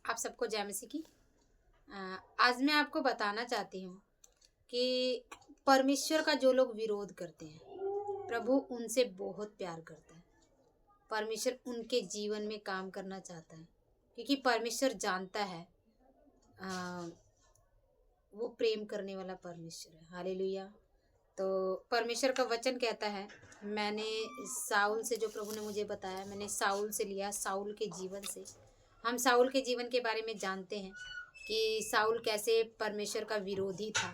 आप सबको जय मसीह की। आज मैं आपको बताना चाहती हूँ कि परमेश्वर का जो लोग विरोध करते हैं, प्रभु उनसे बहुत प्यार करता है। परमेश्वर उनके जीवन में काम करना चाहता है, क्योंकि परमेश्वर जानता है वो प्रेम करने वाला परमेश्वर है। हालेलुया। तो परमेश्वर का वचन कहता है, मैंने साउल से, जो प्रभु ने मुझे बताया, मैंने साउल से लिया, साउल के जीवन से। हम साउल के जीवन के बारे में जानते हैं कि साउल कैसे परमेश्वर का विरोधी था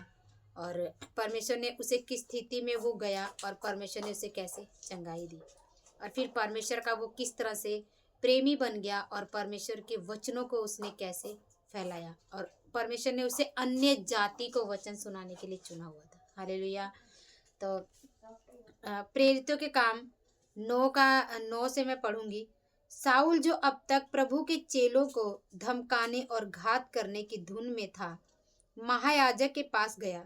और परमेश्वर ने उसे किस स्थिति में वो गया और परमेश्वर ने उसे कैसे चंगाई दी, और फिर परमेश्वर का वो किस तरह से प्रेमी बन गया और परमेश्वर के वचनों को उसने कैसे फैलाया, और परमेश्वर ने उसे अन्य जाति को वचन सुनाने के लिए चुना हुआ था। हालेलुया। तो प्रेरितों के काम 9 से मैं पढ़ूंगी। साउल जो अब तक प्रभु के चेलों को धमकाने और घात करने की धुन में था, महायाजक के पास गया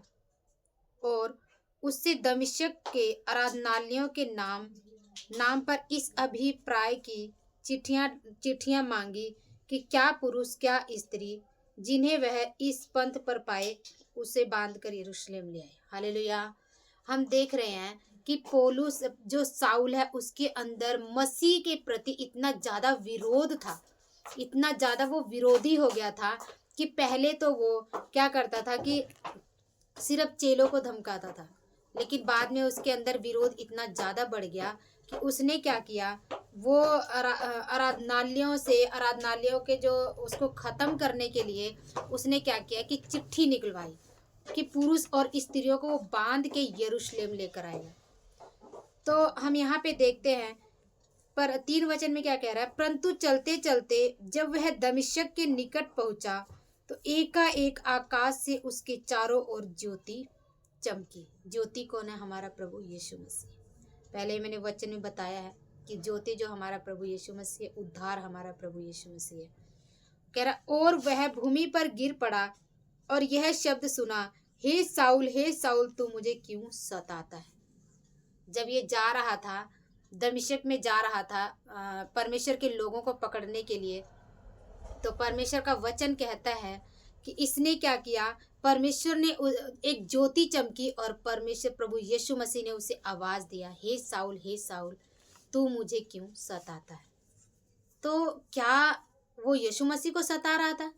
और उससे दमिश्क के आराधनालयों के नाम पर इस अभिप्राय की चिट्ठियां मांगी कि क्या पुरुष क्या स्त्री जिन्हें वह इस पंथ पर पाए उसे बांध कर यरूशलेम ले आए। हालेलुया। हम देख रहे हैं कि पौलुस जो साउल है उसके अंदर मसीह के प्रति इतना ज़्यादा विरोध था, इतना ज़्यादा वो विरोधी हो गया था कि पहले तो वो क्या करता था कि सिर्फ चेलों को धमकाता था, लेकिन बाद में उसके अंदर विरोध इतना ज़्यादा बढ़ गया कि उसने क्या किया, वो आराधनालयों के जो उसको ख़त्म करने के लिए उसने क्या किया कि चिट्ठी निकलवाई कि पुरुष और स्त्रियों को वो बांध के यरूशलेम लेकर आएगा। तो हम यहाँ पे देखते हैं पर 3 वचन में क्या कह रहा है, परंतु चलते चलते जब वह दमिश्क के निकट पहुंचा तो एकाएक आकाश से उसके चारों ओर ज्योति चमकी। ज्योति कौन है? हमारा प्रभु यीशु मसीह। पहले मैंने वचन में बताया है कि ज्योति जो हमारा प्रभु यीशु मसीह है, उद्धार हमारा प्रभु यीशु मसीह है। कह रहा, और वह भूमि पर गिर पड़ा और यह शब्द सुना, हे साउल तू मुझे क्यों सताता है। जब ये जा रहा था, दमिश्क में जा रहा था परमेश्वर के लोगों को पकड़ने के लिए, तो परमेश्वर का वचन कहता है कि इसने क्या किया, परमेश्वर ने एक ज्योति चमकी और परमेश्वर प्रभु यीशु मसीह ने उसे आवाज दिया, हे साउल तू मुझे क्यों सताता है। तो क्या वो यीशु मसीह को सता रहा था?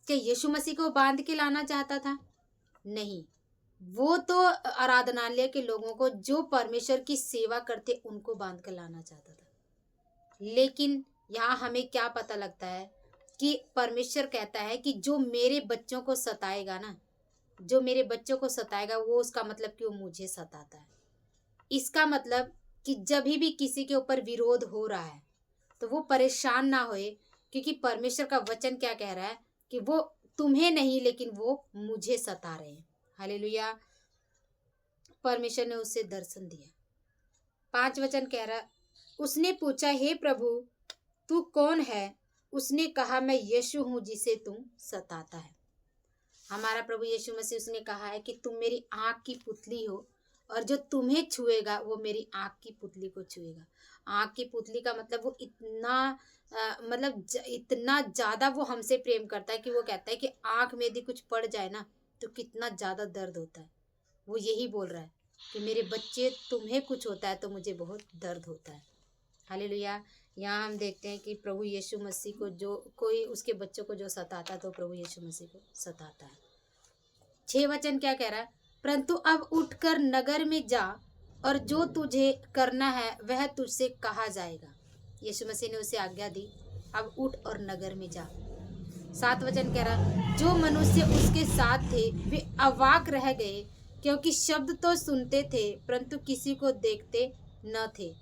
क्या यीशु मसीह को बांध के लाना चाहता था? नहीं, वो तो आराधनालय के लोगों को जो परमेश्वर की सेवा करते उनको बांध कर लाना चाहता था। लेकिन यहाँ हमें क्या पता लगता है कि परमेश्वर कहता है कि जो मेरे बच्चों को सताएगा ना, जो मेरे बच्चों को सताएगा वो उसका मतलब कि वो मुझे सताता है। इसका मतलब कि जब भी किसी के ऊपर विरोध हो रहा है तो वो परेशान ना होए, क्योंकि परमेश्वर का वचन क्या कह रहा है कि वो तुम्हें नहीं लेकिन वो मुझे सता रहे हैं। हालेलुया। परमेश्वर ने उसे दर्शन दिया। 5 वचन कह रहा, उसने पूछा, हे प्रभु तू कौन है? उसने कहा, मैं यीशु हूँ जिसे तुम सताता है। हमारा प्रभु यीशु मसीह, उसने कहा है कि तुम मेरी आँख की पुतली हो और जो तुम्हें छुएगा वो मेरी आँख की पुतली को छुएगा। आँख की पुतली का मतलब वो इतना ज़्यादा वो हमसे प्रेम करता है कि वो कहता है कि आँख में यदि कुछ पड़ जाए ना तो कितना ज़्यादा दर्द होता है। वो यही बोल रहा है कि मेरे बच्चे, तुम्हें कुछ होता है तो मुझे बहुत दर्द होता है। हालेलुया। यहाँ हम देखते हैं कि प्रभु यीशु मसीह को जो कोई उसके बच्चों को जो सताता है तो प्रभु यीशु मसीह को सताता है। 6 वचन क्या कह रहा है, परंतु अब उठकर नगर में जा और जो तुझे करना है वह तुझसे कहा जाएगा। यीशु मसीह ने उसे आज्ञा दी, अब उठ और नगर में जा। 7 वचन कह रहा, जो मनुष्य उसके साथ थे वे अवाक रह गए, क्योंकि शब्द तो सुनते थे परंतु किसी को देखते न थे।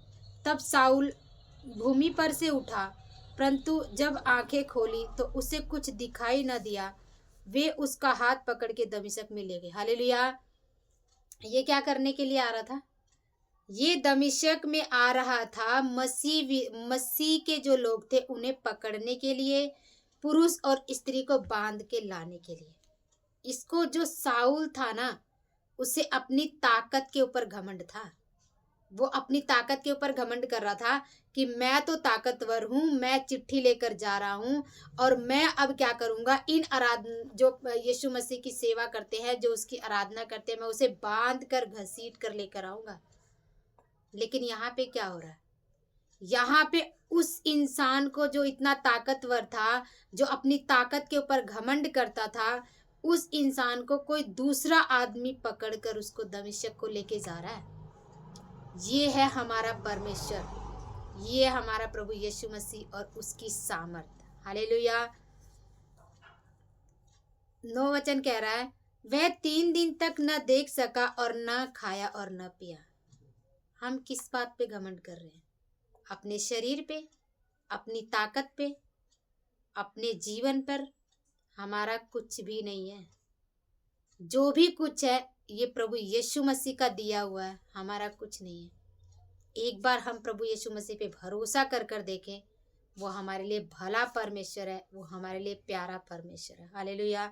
तब साउल भूमि पर से उठा, परंतु जब आंखें खोली तो उसे कुछ दिखाई न दिया। वे उसका हाथ पकड़ के दमिश्क में ले गए। हालेलुया। ये क्या करने के लिए आ रहा था? ये दमिश्क में आ रहा था मसीह के जो लोग थे उन्हें पकड़ने के लिए, पुरुष और स्त्री को बांध के लाने के लिए। इसको जो साउल था ना, उसे अपनी ताकत के ऊपर घमंड था। वो अपनी ताकत के ऊपर घमंड कर रहा था कि मैं तो ताकतवर हूँ, मैं चिट्ठी लेकर जा रहा हूँ और मैं अब क्या करूँगा, इन जो यीशु मसीह की सेवा करते हैं, जो उसकी आराधना करते हैं, मैं उसे बांध कर घसीट कर लेकर आऊँगा। लेकिन यहाँ पे क्या हो रहा है, यहाँ पे उस इंसान को जो इतना ताकतवर था, जो अपनी ताकत के ऊपर घमंड करता था, उस इंसान को कोई दूसरा आदमी पकड़कर उसको दमिश्क को लेके जा रहा है। ये है हमारा परमेश्वर, ये हमारा प्रभु यीशु मसीह और उसकी सामर्थ। हालेलुया। 9 वचन कह रहा है, वह 3 दिन तक न देख सका और न खाया और न पिया। हम किस बात पे घमंड कर रहे हैं? अपने शरीर पे, अपनी ताकत पे, अपने जीवन पर। हमारा कुछ भी नहीं है। जो भी कुछ है ये प्रभु यीशु मसीह का दिया हुआ है, हमारा कुछ नहीं है। एक बार हम प्रभु यीशु मसीह पे भरोसा कर कर देखें, वो हमारे लिए भला परमेश्वर है, वो हमारे लिए प्यारा परमेश्वर है। हालेलुया।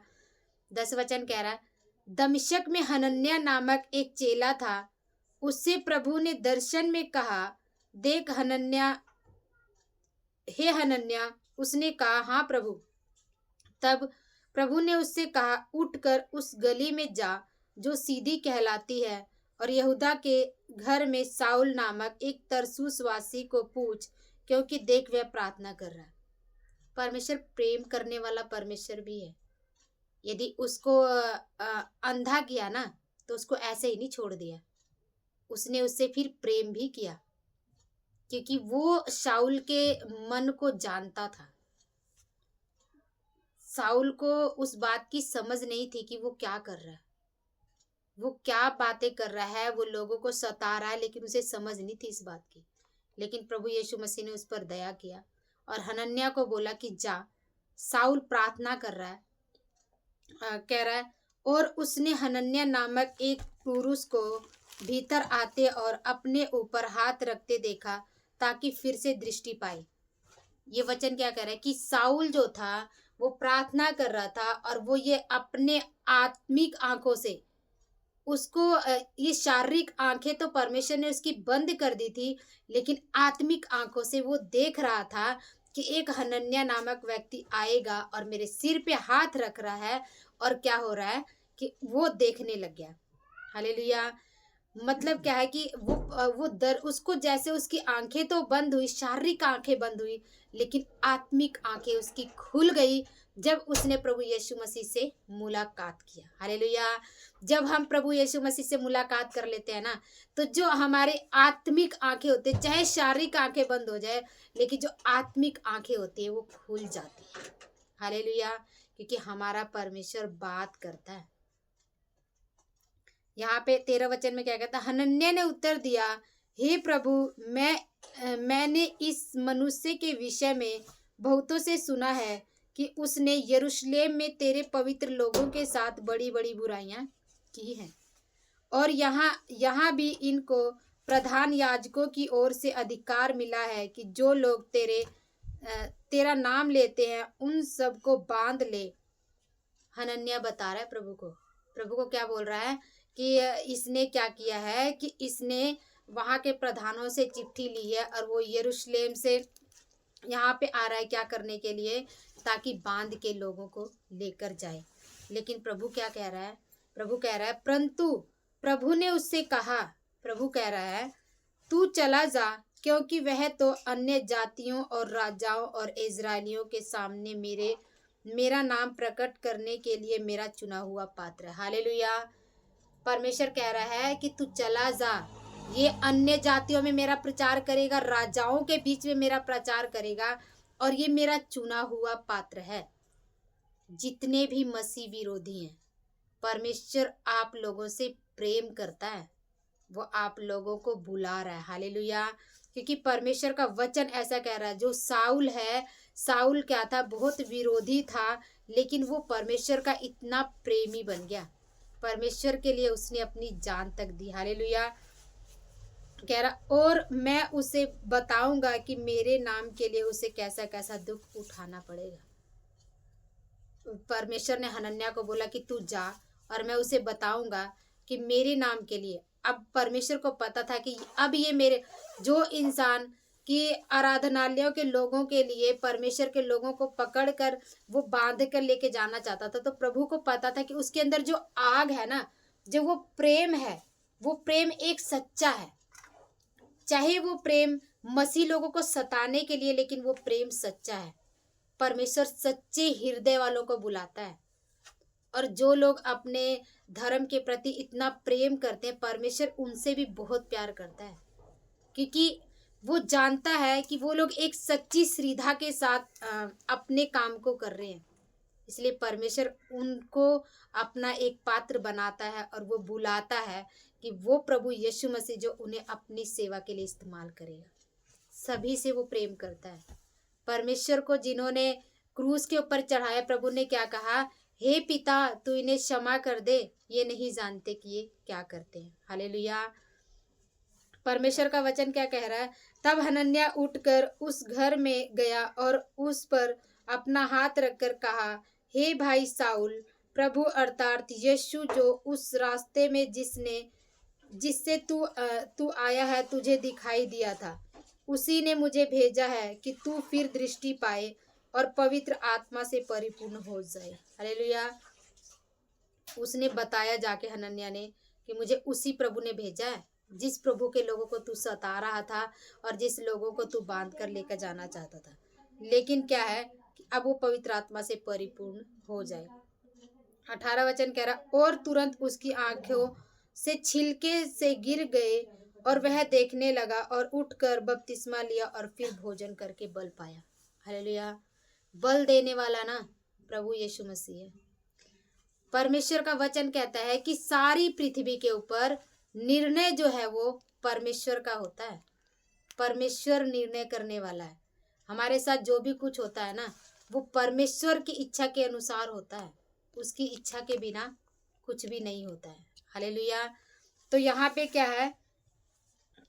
10 वचन कह रहा है, दमिश्क में हनन्याह नामक एक चेला था। उससे प्रभु ने दर्शन में कहा, देख हनन्याह, हे हनन्याह। उसने कहा, हाँ प्रभु। तब प्रभु ने उससे कहा, उठकर उस गली में जा जो सीधी कहलाती है, और यहूदा के घर में साउल नामक एक तरसुसवासी को पूछ, क्योंकि देख वह प्रार्थना कर रहा है। परमेश्वर प्रेम करने वाला परमेश्वर भी है। यदि उसको अंधा किया ना, तो उसको ऐसे ही नहीं छोड़ दिया, उसने उससे फिर प्रेम भी किया, क्योंकि वो शाऊल के मन को जानता था। साउल को उस बात की समझ नहीं थी कि वो क्या कर रहा है, वो क्या बातें कर रहा है, वो लोगों को सता रहा है, लेकिन उसे समझ नहीं थी इस बात की। लेकिन प्रभु यीशु मसीह ने उस पर दया किया और हनन्याह को बोला कि जा, साउल प्रार्थना कर रहा है, कह रहा है। और उसने हनन्याह नामक एक पुरुष को भीतर आते और अपने ऊपर हाथ रखते देखा, ताकि फिर से दृष्टि पाए। ये वचन क्या कह रहा है कि साउल जो था वो प्रार्थना कर रहा था, और वो ये अपने आत्मिक आंखों से उसको, ये शारीरिक आंखें तो परमेश्वर ने उसकी बंद कर दी थी, लेकिन आत्मिक आंखों से वो देख रहा था कि एक हनन्याह नामक व्यक्ति आएगा और मेरे सिर पे हाथ रख रहा है। और क्या हो रहा है कि वो देखने लग गया। हालेलुया। मतलब क्या है कि वो उसको जैसे उसकी आंखें तो बंद हुई, शारीरिक आंखें बंद हुई, लेकिन आत्मिक आंखें उसकी खुल गई जब उसने प्रभु यीशु मसीह से मुलाकात किया। हालेलुया। जब हम प्रभु यीशु मसीह से मुलाकात कर लेते हैं ना, तो जो हमारे आत्मिक आंखें होते हैं, चाहे शारीरिक आंखें बंद हो जाए, लेकिन जो आत्मिक आंखें होती है वो खुल जाती है। हालेलुया। क्योंकि हमारा परमेश्वर बात करता है। यहाँ पे 13 वचन में क्या कहता है, हनन्याह ने उत्तर दिया, हे प्रभु, मैंने इस मनुष्य के विषय में बहुतों से सुना है कि उसने यरूशलेम में तेरे पवित्र लोगों के साथ बड़ी बड़ी बुराइयां की हैं, और यहाँ भी इनको प्रधान याजकों की ओर से अधिकार मिला है कि जो लोग तेरा नाम लेते हैं उन सबको बांध ले। हनन्याह बता रहा है प्रभु को क्या बोल रहा है कि इसने क्या किया है कि इसने वहाँ के प्रधानों से चिट्ठी ली है, और वो यरूशलेम से यहाँ पे आ रहा है क्या करने के लिए, ताकि बांध के लोगों को लेकर जाए। लेकिन प्रभु क्या कह रहा है, प्रभु कह रहा है, परंतु प्रभु ने उससे कहा, प्रभु कह रहा है, तू चला जा, क्योंकि वह तो अन्य जातियों और राजाओं और इजरायलियों के सामने मेरा नाम प्रकट करने के लिए मेरा चुना हुआ पात्र है। हालेलुया। परमेश्वर कह रहा है कि तू चला जा, ये अन्य जातियों में मेरा प्रचार करेगा, राजाओं के बीच में मेरा प्रचार करेगा, और ये मेरा चुना हुआ पात्र है। जितने भी मसीह विरोधी हैं, परमेश्वर आप लोगों से प्रेम करता है, वो आप लोगों को बुला रहा है। हालेलुया। क्योंकि परमेश्वर का वचन ऐसा कह रहा है, जो साउल है, साउल क्या था, बहुत विरोधी था, लेकिन वो परमेश्वर का इतना प्रेमी बन गया, परमेश्वर के लिए उसने अपनी जान तक दी। हालेलुया। कह रहा, और मैं उसे बताऊंगा कि मेरे नाम के लिए उसे कैसा कैसा दुख उठाना पड़ेगा। परमेश्वर ने हनन्याह को बोला कि तू जा, और मैं उसे बताऊंगा कि मेरे नाम के लिए अब परमेश्वर को पता था कि अब ये मेरे जो इंसान कि आराधनालयों के लोगों के लिए परमेश्वर के लोगों को पकड़ कर वो बांध कर लेके जाना चाहता था, तो प्रभु को पता था कि उसके अंदर जो आग है ना, जो वो प्रेम है, वो प्रेम एक सच्चा है। चाहे वो प्रेम मसीह लोगों को सताने के लिए, लेकिन वो प्रेम सच्चा है। परमेश्वर सच्चे हृदय वालों को बुलाता है, और जो लोग अपने धर्म के प्रति इतना प्रेम करते हैं, परमेश्वर उनसे भी बहुत प्यार करता है, क्योंकि वो जानता है कि वो लोग एक सच्ची श्रद्धा के साथ अपने काम को कर रहे हैं। इसलिए परमेश्वर उनको अपना एक पात्र बनाता है और वो बुलाता है कि वो प्रभु यीशु मसीह जो उन्हें अपनी सेवा के लिए इस्तेमाल करेगा। सभी से वो प्रेम करता है। परमेश्वर को जिन्होंने क्रूस के ऊपर चढ़ाया, प्रभु ने क्या कहा, हे पिता तू इन्हें क्षमा कर दे, ये नहीं जानते कि ये क्या करते हैं। हालेलुया। परमेश्वर का वचन क्या कह रहा है, तब हनन्याह उठकर उस घर में गया और उस पर अपना हाथ रखकर कहा, हे भाई साउल, प्रभु अर्थात यीशु जो उस रास्ते में जिससे तू आया है तुझे दिखाई दिया था, उसी ने मुझे भेजा है कि तू फिर दृष्टि पाए और पवित्र आत्मा से परिपूर्ण हो जाए। हालेलुया। उसने बताया जाके हनन्याह ने कि मुझे उसी प्रभु ने भेजा है, जिस प्रभु के लोगों को तू सता रहा था और जिस लोगों को तू बांध कर लेकर जाना चाहता था। लेकिन क्या है कि अब वो पवित्र आत्मा से परिपूर्ण हो जाए। 18 वचन कह रहा, और तुरंत उसकी आंखों से छिलके से गिर गए और वह देखने लगा और उठकर बपतिस्मा लिया और फिर भोजन करके बल पाया। हालेलुया। बल देने वाला ना प्रभु यीशु मसीह है। परमेश्वर का वचन कहता है कि सारी पृथ्वी के ऊपर निर्णय जो है वो परमेश्वर का होता है। परमेश्वर निर्णय करने वाला है। हमारे साथ जो भी कुछ होता है ना, वो परमेश्वर की इच्छा के अनुसार होता है। उसकी इच्छा के बिना कुछ भी नहीं होता है। हालेलुया। तो यहाँ पे क्या है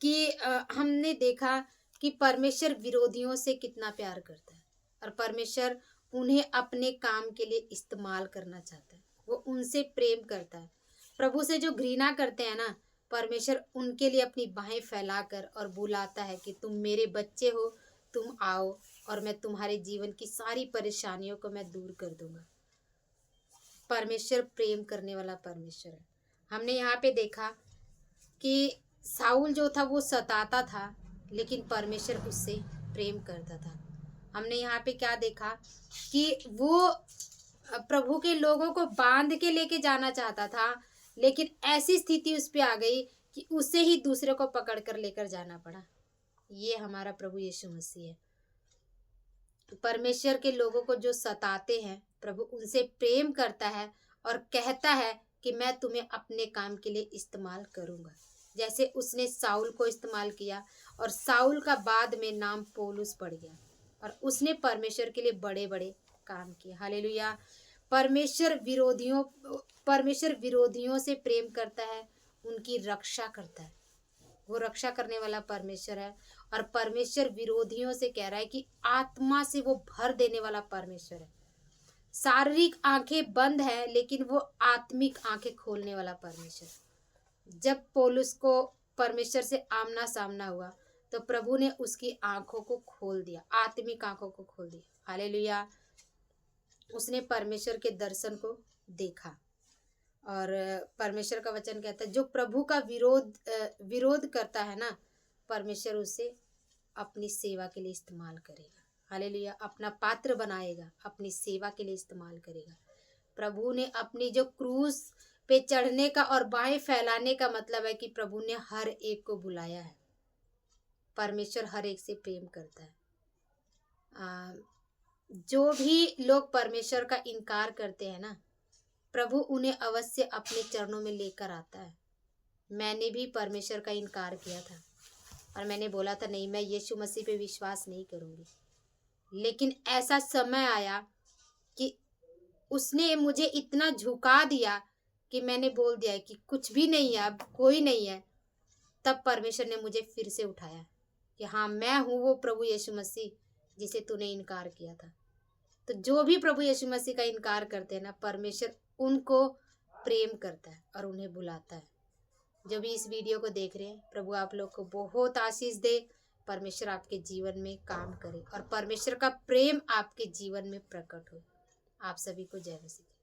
कि हमने देखा कि परमेश्वर विरोधियों से कितना प्यार करता है और परमेश्वर उन्हें अपने काम के लिए इस्तेमाल करना चाहता है। वो उनसे प्रेम करता है। प्रभु से जो घृणा करते हैं ना, परमेश्वर उनके लिए अपनी बाहें फैलाकर और बुलाता है कि तुम मेरे बच्चे हो, तुम आओ और मैं तुम्हारे जीवन की सारी परेशानियों को मैं दूर कर दूंगा। परमेश्वर प्रेम करने वाला परमेश्वर है। हमने यहाँ पे देखा कि साउल जो था वो सताता था, लेकिन परमेश्वर उससे प्रेम करता था। हमने यहाँ पे क्या देखा कि वो प्रभु के लोगों को बांध के लेके जाना चाहता था, लेकिन ऐसी स्थिति उस पे आ गई कि उसे ही दूसरे को पकड़ कर लेकर जाना पड़ा। ये हमारा प्रभु यीशु मसीह है। परमेश्वर के लोगों को जो सताते हैं, प्रभु उनसे प्रेम करता है और कहता है कि मैं तुम्हें अपने काम के लिए इस्तेमाल करूंगा। जैसे उसने साउल को इस्तेमाल किया और साउल का बाद में नाम पौलुस पड़ गया और उसने परमेश्वर के लिए बड़े बड़े काम किए। हालेलुया। परमेश्वर विरोधियों से प्रेम करता है, उनकी रक्षा करता है। वो रक्षा करने वाला परमेश्वर है। और परमेश्वर विरोधियों से कह रहा है कि आत्मा से वो भर देने वाला परमेश्वर है। शारीरिक आंखें बंद है, लेकिन वो आत्मिक आंखें खोलने वाला परमेश्वर। जब पौलुस को परमेश्वर से आमना सामना हुआ तो प्रभु ने उसकी आंखों को खोल दिया, आत्मिक आंखों को खोल दिया। हालेलुया। उसने परमेश्वर के दर्शन को देखा। और परमेश्वर का वचन कहता है जो प्रभु का विरोध करता है ना, परमेश्वर उसे अपनी सेवा के लिए इस्तेमाल करेगा। हालेलुया। अपना पात्र बनाएगा, अपनी सेवा के लिए इस्तेमाल करेगा। प्रभु ने अपनी जो क्रूस पे चढ़ने का और बाहें फैलाने का मतलब है कि प्रभु ने हर एक को बुलाया है। परमेश्वर हर एक से प्रेम करता है। जो भी लोग परमेश्वर का इनकार करते हैं ना, प्रभु उन्हें अवश्य अपने चरणों में लेकर आता है। मैंने भी परमेश्वर का इनकार किया था और मैंने बोला था नहीं, मैं यीशु मसीह पे विश्वास नहीं करूँगी। लेकिन ऐसा समय आया कि उसने मुझे इतना झुका दिया कि मैंने बोल दिया कि कुछ भी नहीं है, अब कोई नहीं है। तब परमेश्वर ने मुझे फिर से उठाया कि हाँ, मैं हूँ वो प्रभु यीशु मसीह जिसे तूने इनकार किया था। तो जो भी प्रभु यीशु मसीह का इनकार करते हैं ना, परमेश्वर उनको प्रेम करता है और उन्हें बुलाता है। जो भी इस वीडियो को देख रहे हैं, प्रभु आप लोग को बहुत आशीष दे। परमेश्वर आपके जीवन में काम करे और परमेश्वर का प्रेम आपके जीवन में प्रकट हो। आप सभी को जय मसीह।